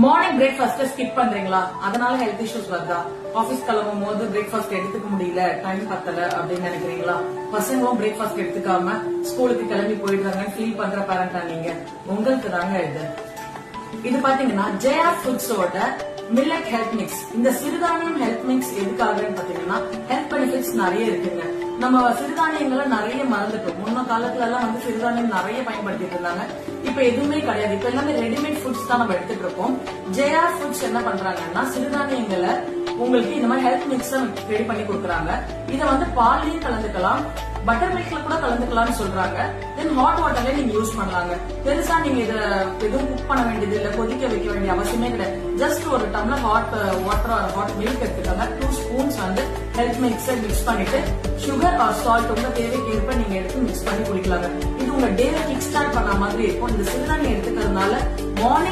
Morning breakfast skip பண்றீங்களா? அதனால health issues வருதா? ஆபீஸ் கிளம்பும் போது பிரேக்ஃபாஸ்ட் எடுத்துக்க முடியல, டைம் பத்தல அப்படின்னு நினைக்கிறீங்களா? பசங்களும் பிரேக்ஃபாஸ்ட் எடுத்துக்காம ஸ்கூலுக்கு கிளம்பி போயிடுறாங்கன்னு ஃபீல் பண்ற பேரண்டா நீங்க? உங்களுக்கு தாங்க இது பாத்தீங்கன்னா ஜேஆர் ஃபுட்ஸோட மில்லட் ஹெல்த் மிக்ஸ். இந்த சிறுதானியம் ஹெல்த் மிக்ஸ் எதுக்காகன்னு பாத்தீங்கன்னா ஹெல்த் பெனிஃபிட்ஸ் நிறைய இருக்குங்க. நம்ம சிறுதானியங்களை நிறைய மறந்துட்டோம். முன்ன காலத்துல எல்லாம் சிறுதானியம் நிறைய பயன்படுத்திட்டு இருந்தாங்க. இப்ப எதுவுமே கிடையாது. இப்ப எல்லாமே ரெடிமேட் ஃபுட்ஸ் தான் நம்ம எடுத்துட்டு இருக்கோம். ஜேஆர் ஃபுட்ஸ் என்ன பண்றாங்கன்னா சிறுதானியங்களை உங்களுக்கு இந்த மாதிரி ஹெல்த் மிக்ஸ் ரெடி பண்ணி கொடுக்குறாங்க. இதை பால்லையும் கலந்துக்கலாம், பட்டர் மில்க்ல கூட கலந்துக்கலாம்னு சொல்றாங்க. தென் ஹாட் வாட்டர்ல நீங்க யூஸ் பண்ணலாங்க. பெருசா நீங்க இத எதுவும் குக் பண்ண வேண்டியது இல்ல, கொதிக்க வைக்க வேண்டிய அவசியமே கிடையாது. ஜஸ்ட் ஒரு tumbler hot water hot milk எடுத்துக்காங்க. 2 ஸ்பூன்ஸ் ஹெல்த் மிக்ஸை மிக்ஸ் பண்ணிட்டு சுகர் ஆர் சால்ட் உங்க தேவைக்கு ஏற்ப நீங்க எடுத்து மிக்ஸ் பண்ணி குடிக்கலாங்க. இது உங்க டேவை கிக் ஸ்டார்ட் பண்ண மாதிரி இருக்கும். இந்த சிறுதானியம் எடுத்துக்கிறதுனால மார்னிங்